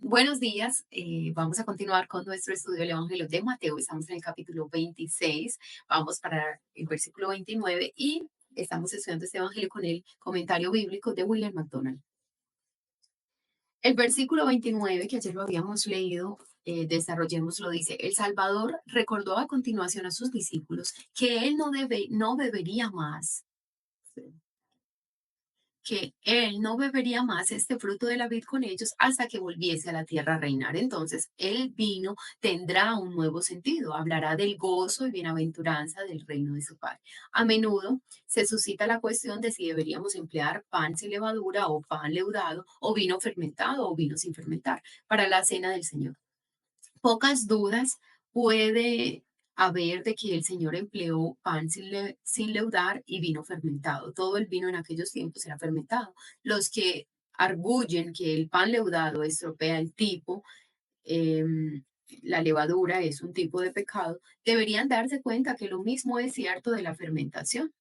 Buenos días, vamos a continuar con nuestro estudio del Evangelio de Mateo. Estamos en el capítulo 26, vamos para el versículo 29 y estamos estudiando este Evangelio con el comentario bíblico de William MacDonald. El versículo 29, que ayer lo habíamos leído, desarrollémoslo, dice: El Salvador recordó a continuación a sus discípulos que él no bebería más, que él no bebería más este fruto de la vid con ellos hasta que volviese a la tierra a reinar. Entonces, el vino tendrá un nuevo sentido, hablará del gozo y bienaventuranza del reino de su Padre. A menudo se suscita la cuestión de si deberíamos emplear pan sin levadura o pan leudado o vino fermentado o vino sin fermentar para la cena del Señor. Pocas dudas puede haber de que el Señor empleó pan sin leudar y vino fermentado. Todo el vino en aquellos tiempos era fermentado. Los que arguyen que el pan leudado estropea el tipo, em, la levadura es un tipo de pecado, deberían darse cuenta que lo mismo es cierto de la fermentación.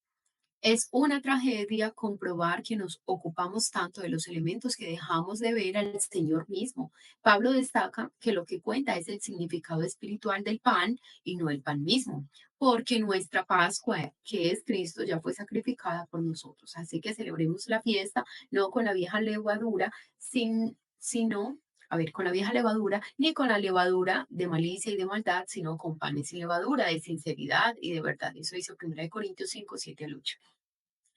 Es una tragedia comprobar que nos ocupamos tanto de los elementos que dejamos de ver al Señor mismo. Pablo destaca que lo que cuenta es el significado espiritual del pan y no el pan mismo, porque nuestra Pascua, que es Cristo, ya fue sacrificada por nosotros. Así que celebremos la fiesta no con la vieja levadura, sino, a ver, con la vieja levadura, ni con la levadura de malicia y de maldad, sino con panes sin levadura, de sinceridad y de verdad. Eso dice 1 Corintios 5, 7 al 8.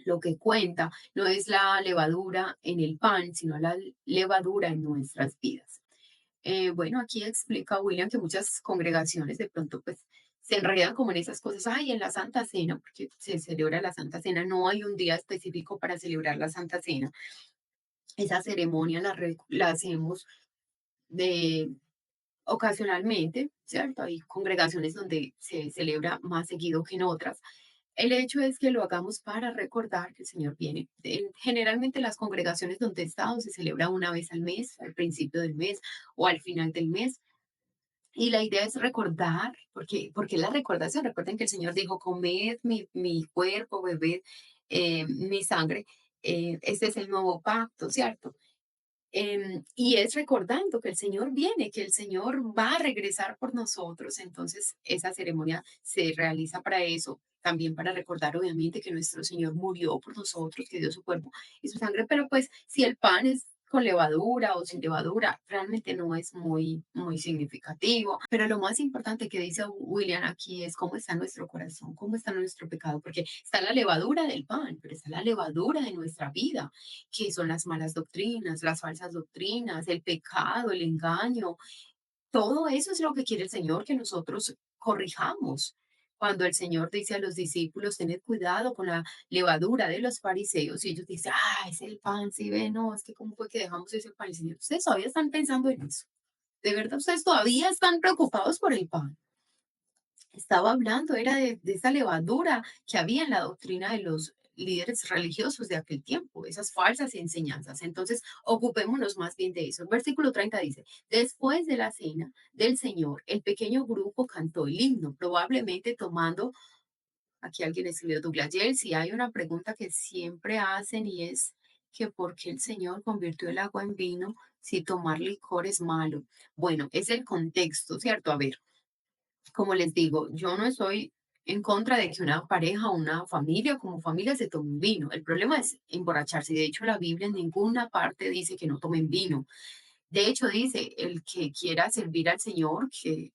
Lo que cuenta no es la levadura en el pan, sino la levadura en nuestras vidas. Bueno, aquí explica William que muchas congregaciones de pronto pues se enredan como en esas cosas. Ay, en la Santa Cena, porque se celebra la Santa Cena, no hay un día específico para celebrar la Santa Cena. Esa ceremonia la hacemos de ocasionalmente, ¿cierto? Hay congregaciones donde se celebra más seguido que en otras. El hecho es que lo hagamos para recordar que el Señor viene. Generalmente las congregaciones donde he estado se celebra una vez al mes, al principio del mes o al final del mes. Y la idea es recordar, porque la recordación, recuerden que el Señor dijo: comed mi cuerpo, bebed mi sangre. Este es el nuevo pacto, ¿cierto? Y es recordando que el Señor viene, que el Señor va a regresar por nosotros. Entonces, esa ceremonia se realiza para eso, también para recordar, obviamente, que nuestro Señor murió por nosotros, que dio su cuerpo y su sangre. Pero pues, si el pan es con levadura o sin levadura, realmente no es muy significativo. Pero lo más importante que dice William aquí es cómo está nuestro corazón, cómo está nuestro pecado, porque está la levadura del pan, pero está la levadura de nuestra vida, que son las malas doctrinas, las falsas doctrinas, el pecado, el engaño. Todo eso es lo que quiere el Señor que nosotros corrijamos. Cuando el Señor dice a los discípulos: tened cuidado con la levadura de los fariseos, y ellos dicen: ah, es el pan, sí ve, no, es que cómo fue que dejamos ese pan. El Señor, ustedes todavía están pensando en eso. De verdad, ustedes todavía están preocupados por el pan. Estaba hablando, era de esa levadura que había en la doctrina de los líderes religiosos de aquel tiempo, esas falsas enseñanzas. Entonces, ocupémonos más bien de eso. El versículo 30 dice: después de la cena del Señor, el pequeño grupo cantó el himno, probablemente tomando, aquí alguien escribió Douglas Yale, si hay una pregunta que siempre hacen y es que por qué el Señor convirtió el agua en vino si tomar licor es malo. Bueno, es el contexto, ¿cierto? A ver, como les digo, yo no estoy en contra de que una pareja o una familia como familia se tome un vino. El problema es emborracharse. De hecho, la Biblia en ninguna parte dice que no tomen vino. De hecho, dice, el que quiera servir al Señor, que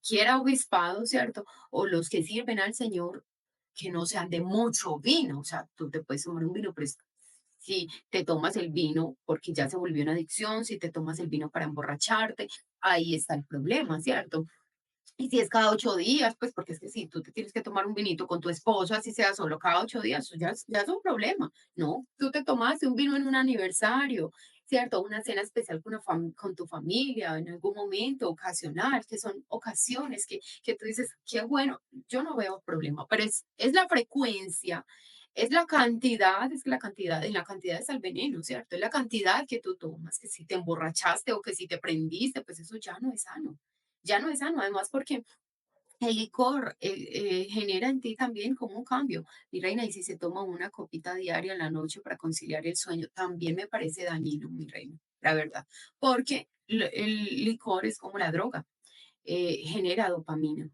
quiera obispado, ¿cierto? O los que sirven al Señor, que no sean de mucho vino. O sea, tú te puedes tomar un vino, pero si te tomas el vino porque ya se volvió una adicción, si te tomas el vino para emborracharte, ahí está el problema, ¿cierto? Y si es cada 8 días, pues porque es que si tú te tienes que tomar un vinito con tu esposo, así sea solo cada 8 días, eso ya es un problema. No, tú te tomaste un vino en un aniversario, ¿cierto? Una cena especial con tu familia, en algún momento ocasional, que son ocasiones que tú dices, qué bueno, yo no veo problema, pero es la frecuencia, es la cantidad, es que en la cantidad está el veneno, ¿cierto? Es la cantidad que tú tomas, que si te emborrachaste o que si te prendiste, pues eso ya no es sano, ya no es sano, además porque el licor genera en ti también como un cambio. Mi reina, y si se toma una copita diaria en la noche para conciliar el sueño, también me parece dañino, mi reina, la verdad. Porque el licor es como la droga, genera dopamina.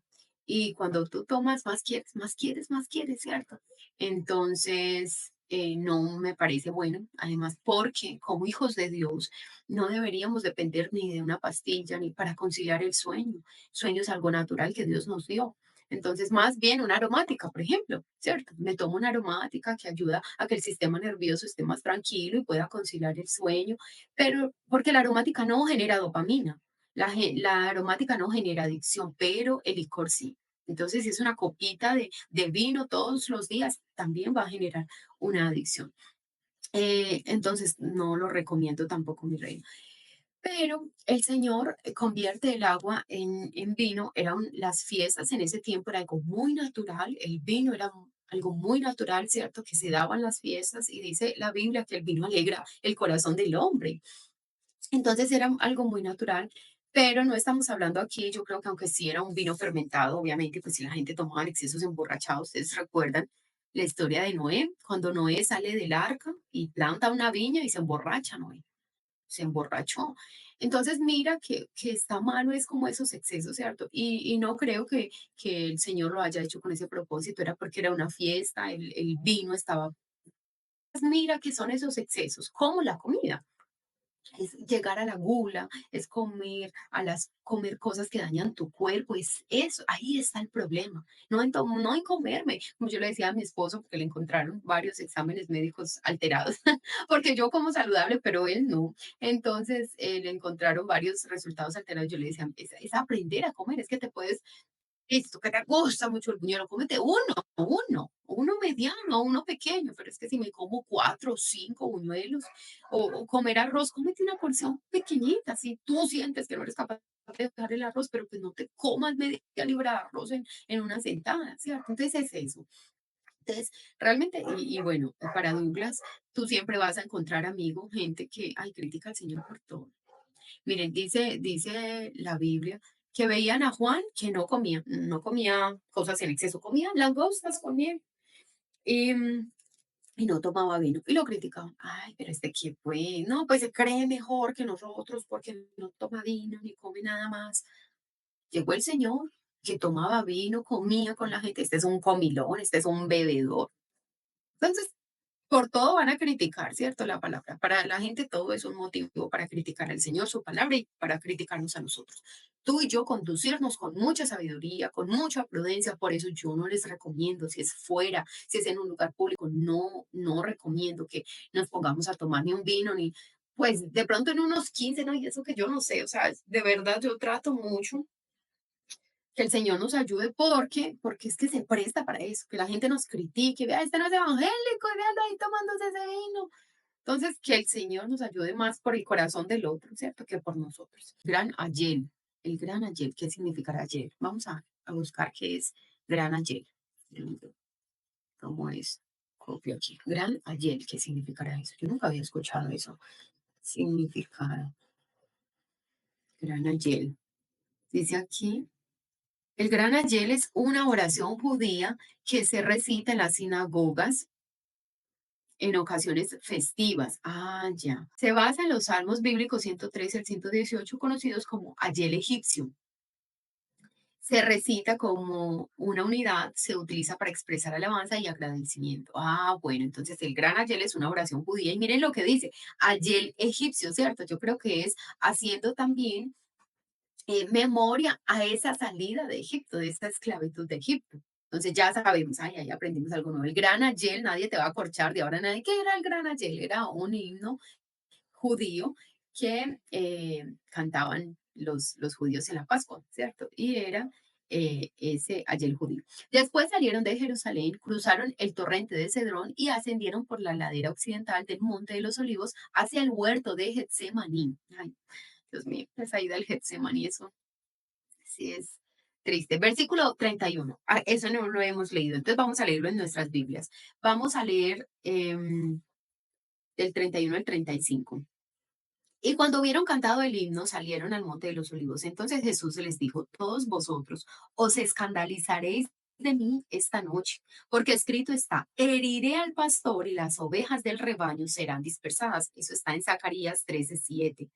Y cuando tú tomas, más quieres, más quieres, más quieres, ¿cierto? Entonces, no me parece bueno, además, porque como hijos de Dios no deberíamos depender ni de una pastilla ni para conciliar el sueño. Sueño es algo natural que Dios nos dio. Entonces, más bien una aromática, por ejemplo, ¿cierto? Me tomo una aromática que ayuda a que el sistema nervioso esté más tranquilo y pueda conciliar el sueño, pero porque la aromática no genera dopamina, la aromática no genera adicción, pero el licor sí. Entonces, si es una copita de vino todos los días, también va a generar una adicción. Entonces, no lo recomiendo tampoco, mi reina. Pero el Señor convierte el agua en vino. Las fiestas en ese tiempo era algo muy natural. El vino era algo muy natural, ¿cierto? Que se daban las fiestas y dice la Biblia que el vino alegra el corazón del hombre. Entonces era algo muy natural, pero no estamos hablando aquí, yo creo que aunque sí era un vino fermentado, obviamente, pues si la gente tomaba en exceso se emborrachaba, ustedes recuerdan la historia de Noé, cuando Noé sale del arca y planta una viña y se emborracha Noé, se emborrachó. Entonces mira que está malo es como esos excesos, ¿cierto? Y no creo que el Señor lo haya hecho con ese propósito, era porque era una fiesta, el vino estaba... Mira que son esos excesos, como la comida es llegar a la gula, es comer cosas que dañan tu cuerpo, es eso, ahí está el problema, no en comerme, como yo le decía a mi esposo, porque le encontraron varios exámenes médicos alterados, porque yo como saludable, pero él no, entonces le encontraron varios resultados alterados, yo le decía, es aprender a comer, es que te puedes listo, que te gusta mucho el buñuelo, cómete uno mediano, uno pequeño, pero es que si me como 4 o 5 buñuelos o comer arroz, cómete una porción pequeñita, si tú sientes que no eres capaz de dejar el arroz, pero pues no te comas media libra de arroz en una sentada, ¿cierto? Entonces es eso. Entonces, realmente, y bueno, para Douglas, tú siempre vas a encontrar amigos, gente que, ay, critica al Señor por todo. Miren, dice la Biblia que veían a Juan que no comía cosas en exceso, comía langostas con miel y, y no tomaba vino. Y lo criticaban. Ay, pero este que fue, no, pues se cree mejor que nosotros porque no toma vino ni come nada más. Llegó el Señor que tomaba vino, comía con la gente. Este es un comilón, este es un bebedor. Entonces, por todo van a criticar, ¿cierto? La palabra. Para la gente todo es un motivo para criticar al Señor, su palabra y para criticarnos a nosotros. Tú y yo conducirnos con mucha sabiduría, con mucha prudencia. Por eso yo no les recomiendo, si es fuera, si es en un lugar público, no recomiendo que nos pongamos a tomar ni un vino, ni pues de pronto en unos 15 no, y eso que yo no sé, o sea, de verdad yo trato mucho que el Señor nos ayude porque es que se presta para eso, que la gente nos critique, vea, este no es evangélico, y véalo ahí tomándose ese vino. Entonces, que el Señor nos ayude más por el corazón del otro, ¿cierto? Que por nosotros. Gran Ayel, el gran Ayel, ¿qué significará Ayel? Vamos a buscar qué es gran Ayel. ¿Cómo es? Copio aquí. Gran Ayel, ¿qué significará eso? Yo nunca había escuchado eso. Significará gran Ayel. Dice aquí. El Gran Ayel es una oración judía que se recita en las sinagogas en ocasiones festivas. Ah, ya. Se basa en los salmos bíblicos 113 al 118, conocidos como Ayel egipcio. Se recita como una unidad, se utiliza para expresar alabanza y agradecimiento. Ah, bueno, entonces el Gran Ayel es una oración judía y miren lo que dice, Ayel egipcio, ¿cierto? Yo creo que es haciendo también memoria a esa salida de Egipto, de esa esclavitud de Egipto. Entonces ya sabemos, ay, ahí aprendimos algo nuevo. El gran Ayel, nadie te va a corchar de ahora en nadie. ¿Qué era el gran Ayel? Era un himno judío que cantaban los judíos en la Pascua, ¿cierto? Y era ese Ayel judío. Después salieron de Jerusalén, cruzaron el torrente de Cedrón y ascendieron por la ladera occidental del Monte de los Olivos hacia el huerto de Getsemaní. Ay, Dios mío, esa ida al Getsemaní, eso sí es triste. Versículo 31. Ah, eso no lo hemos leído, entonces vamos a leerlo en nuestras Biblias. Vamos a leer del 31 al 35. Y cuando hubieron cantado el himno, salieron al monte de los olivos. Entonces Jesús les dijo, todos vosotros os escandalizaréis de mí esta noche, porque escrito está, heriré al pastor y las ovejas del rebaño serán dispersadas. Eso está en Zacarías 13:7.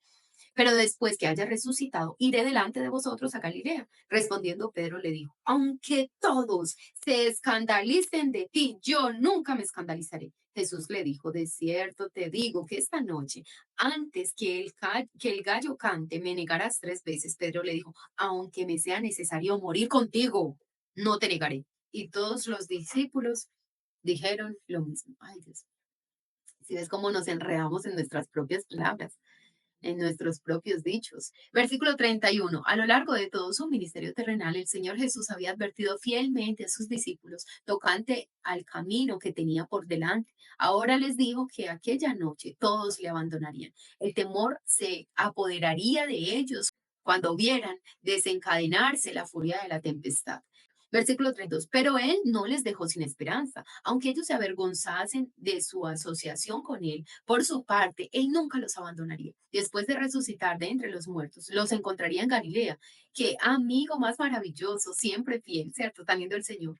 pero después que haya resucitado, iré delante de vosotros a Galilea. Respondiendo Pedro le dijo, aunque todos se escandalicen de ti, yo nunca me escandalizaré. Jesús le dijo, de cierto te digo que esta noche, antes que que el gallo cante, me negarás 3 veces. Pedro le dijo, aunque me sea necesario morir contigo, no te negaré. Y todos los discípulos dijeron lo mismo. Ay, Dios, si ves cómo nos enredamos en nuestras propias palabras, en nuestros propios dichos. Versículo 31. A lo largo de todo su ministerio terrenal, el Señor Jesús había advertido fielmente a sus discípulos tocante al camino que tenía por delante. Ahora les dijo que aquella noche todos le abandonarían. El temor se apoderaría de ellos cuando vieran desencadenarse la furia de la tempestad. Versículo 32. Pero él no les dejó sin esperanza, aunque ellos se avergonzasen de su asociación con él. Por su parte, él nunca los abandonaría. Después de resucitar de entre los muertos, los encontraría en Galilea. Qué amigo más maravilloso, siempre fiel, ¿cierto? También del Señor.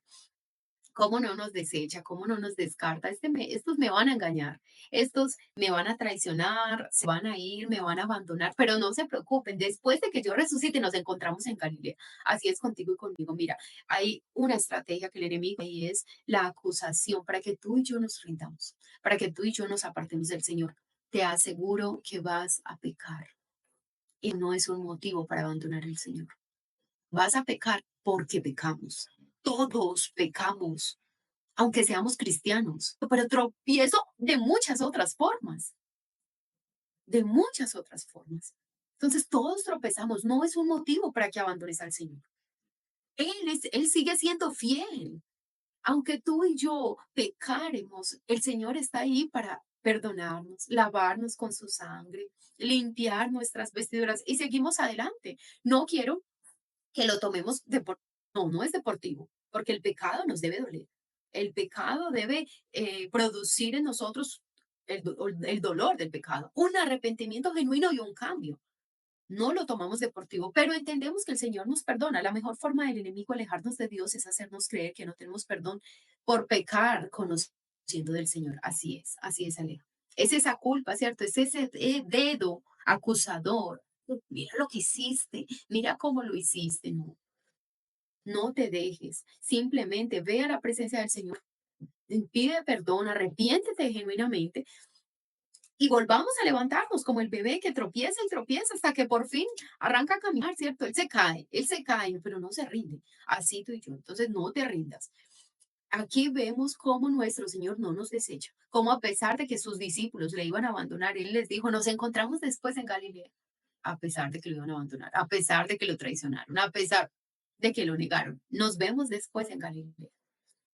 ¿Cómo no nos desecha? ¿Cómo no nos descarta? Estos me van a engañar, estos me van a traicionar, se van a ir, me van a abandonar, pero no se preocupen, después de que yo resucite nos encontramos en Galilea. Así es contigo y conmigo. Mira, hay una estrategia que el enemigo y es la acusación para que tú y yo nos rindamos, para que tú y yo nos apartemos del Señor. Te aseguro que vas a pecar y no es un motivo para abandonar el Señor. Vas a pecar porque pecamos. Todos pecamos aunque seamos cristianos, pero tropiezo de muchas otras formas, de muchas otras formas. Entonces todos tropezamos, no es un motivo para que abandones al Señor. Él sigue siendo fiel. Aunque tú y yo pecaremos, el Señor está ahí para perdonarnos, lavarnos con su sangre, limpiar nuestras vestiduras y seguimos adelante. No quiero que lo tomemos no, no es deportivo, porque el pecado nos debe doler. El pecado debe producir en nosotros el dolor del pecado, un arrepentimiento genuino y un cambio. No lo tomamos deportivo, pero entendemos que el Señor nos perdona. La mejor forma del enemigo alejarnos de Dios es hacernos creer que no tenemos perdón por pecar conociendo del Señor. Así es, Aleja. Es esa culpa, ¿cierto? Es ese dedo acusador. Mira lo que hiciste, mira cómo lo hiciste. No, no te dejes. Simplemente ve a la presencia del Señor, pide perdón, arrepiéntete genuinamente y volvamos a levantarnos como el bebé que tropieza y tropieza hasta que por fin arranca a caminar, ¿cierto? Él se cae, pero no se rinde. Así tú y yo. Entonces no te rindas. Aquí vemos cómo nuestro Señor no nos desecha, cómo a pesar de que sus discípulos le iban a abandonar, Él les dijo, nos encontramos después en Galilea, a pesar de que lo iban a abandonar, a pesar de que lo traicionaron, a pesar de que lo negaron. Nos vemos después en Galilea.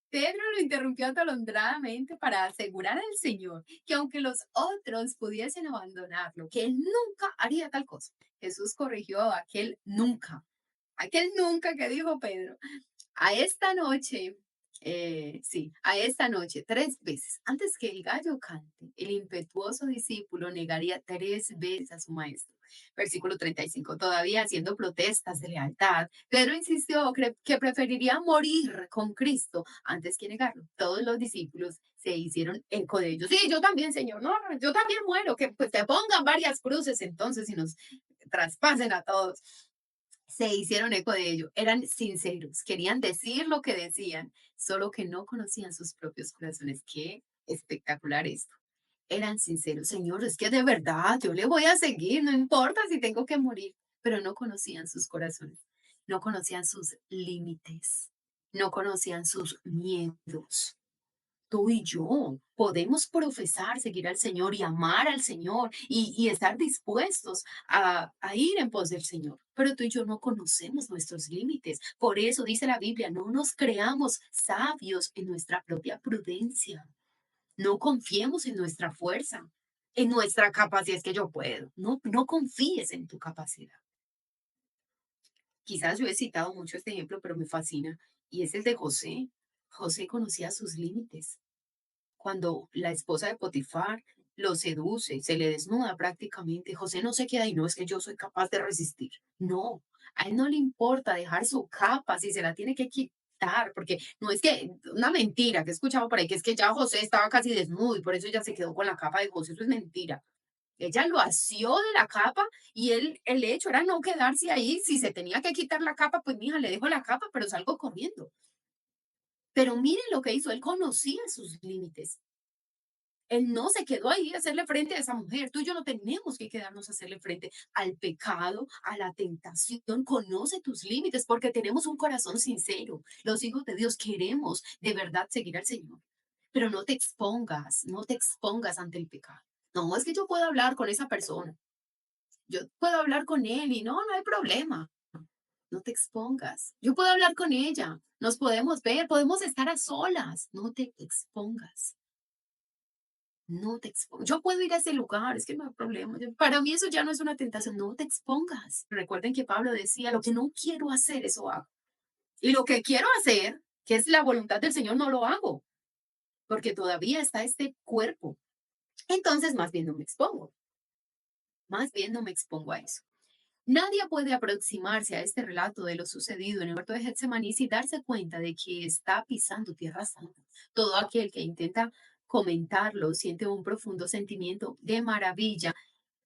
Pedro lo interrumpió atolondradamente para asegurar al Señor que aunque los otros pudiesen abandonarlo, que él nunca haría tal cosa. Jesús corrigió a aquel nunca que dijo Pedro. A esta noche, sí, a esta noche, 3 veces, antes que el gallo cante, el impetuoso discípulo negaría 3 veces a su maestro. Versículo 35. Todavía haciendo protestas de lealtad, Pedro insistió que preferiría morir con Cristo antes que negarlo. Todos los discípulos se hicieron eco de ellos. Sí, yo también, Señor, no, yo también muero, que pues te pongan varias cruces entonces y nos traspasen a todos. Se hicieron eco de ello, eran sinceros, querían decir lo que decían, solo que no conocían sus propios corazones. Qué espectacular esto. Eran sinceros, Señor, es que de verdad yo le voy a seguir, no importa si tengo que morir, pero no conocían sus corazones, no conocían sus límites, no conocían sus miedos. Tú y yo podemos profesar, seguir al Señor y amar al Señor y estar dispuestos a ir en pos del Señor. Pero tú y yo no conocemos nuestros límites. Por eso dice la Biblia, no nos creamos sabios en nuestra propia prudencia. No confiemos en nuestra fuerza, en nuestra capacidad. Es que yo puedo. No, no confíes en tu capacidad. Quizás yo he citado mucho este ejemplo, pero me fascina. Y es el de José. José conocía sus límites cuando la esposa de Potifar lo seduce, se le desnuda prácticamente, José no se queda y no es que yo soy capaz de resistir. No, a él no le importa dejar su capa si se la tiene que quitar, porque no es que una mentira que he escuchado por ahí, que es que ya José estaba casi desnudo y por eso ya se quedó con la capa de José, eso es mentira. Ella lo asió de la capa y el hecho era no quedarse ahí. Si se tenía que quitar la capa, pues mija, le dejo la capa, pero salgo corriendo. Pero miren lo que hizo, él conocía sus límites. Él no se quedó ahí a hacerle frente a esa mujer. Tú y yo no tenemos que quedarnos a hacerle frente al pecado, a la tentación. Conoce tus límites porque tenemos un corazón sincero. Los hijos de Dios queremos de verdad seguir al Señor. Pero no te expongas, no te expongas ante el pecado. No, es que yo puedo hablar con esa persona. Yo puedo hablar con él y no, no hay problema. No te expongas. Yo puedo hablar con ella. Nos podemos ver, podemos estar a solas. No te expongas. No te expongas. Yo puedo ir a ese lugar, es que no hay problema. Para mí eso ya no es una tentación. No te expongas. Recuerden que Pablo decía, lo que no quiero hacer, eso hago. Y lo que quiero hacer, que es la voluntad del Señor, no lo hago, porque todavía está este cuerpo. Entonces, más bien no me expongo. Más bien no me expongo a eso. Nadie puede aproximarse a este relato de lo sucedido en el huerto de Getsemaní sin darse cuenta de que está pisando tierra santa. Todo aquel que intenta comentarlo siente un profundo sentimiento de maravilla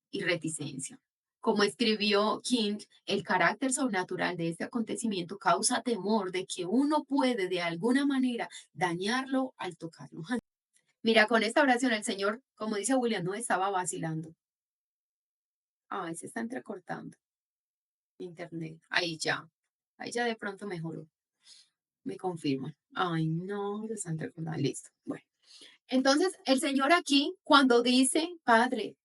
y reticencia. Como escribió King, el carácter sobrenatural de este acontecimiento causa temor de que uno puede de alguna manera dañarlo al tocarlo. Mira, con esta oración el Señor, como dice William, no estaba vacilando. Ay, se está entrecortando. Internet. Ahí ya de pronto mejoró. Me confirma. Ay, no, de Santa Cruz. Listo. Bueno, entonces el Señor aquí, cuando dice, Padre,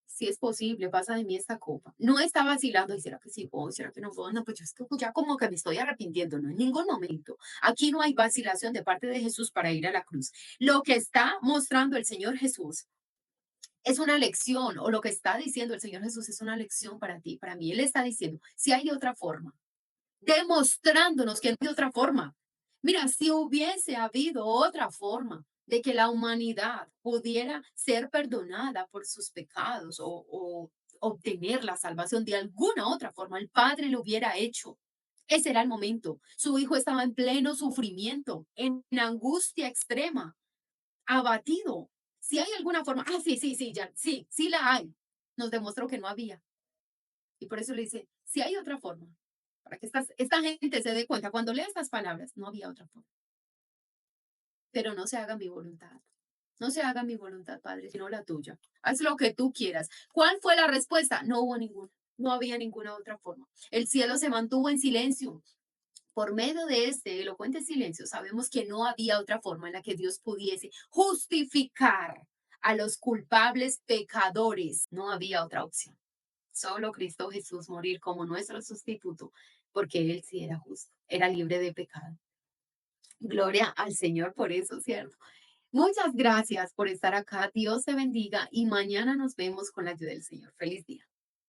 si es posible, pasa de mí esta copa, no está vacilando. ¿Y será que sí puedo? ¿Será que no puedo? No, pues yo estoy ya como que me estoy arrepintiendo, no en ningún momento. Aquí no hay vacilación de parte de Jesús para ir a la cruz. Lo que está mostrando el Señor Jesús es una lección, o lo que está diciendo el Señor Jesús es una lección para ti, para mí. Él está diciendo, si hay otra forma, demostrándonos que no hay otra forma. Mira, si hubiese habido otra forma de que la humanidad pudiera ser perdonada por sus pecados o obtener la salvación de alguna otra forma, el Padre lo hubiera hecho. Ese era el momento. Su hijo estaba en pleno sufrimiento, en angustia extrema, abatido. Si hay alguna forma, sí, sí, sí, ya, sí, sí la hay. Nos demostró que no había. Y por eso le dice, si hay otra forma, para que esta gente se dé cuenta, cuando lea estas palabras, no había otra forma, pero no se haga mi voluntad. No se haga mi voluntad, Padre, sino la tuya. Haz lo que tú quieras. ¿Cuál fue la respuesta? No hubo ninguna. No había ninguna otra forma. El cielo se mantuvo en silencio. Por medio de este elocuente silencio, sabemos que no había otra forma en la que Dios pudiese justificar a los culpables pecadores. No había otra opción. Solo Cristo Jesús morir como nuestro sustituto, porque Él sí era justo, era libre de pecado. Gloria al Señor por eso, ¿cierto? Muchas gracias por estar acá. Dios te bendiga y mañana nos vemos con la ayuda del Señor. Feliz día.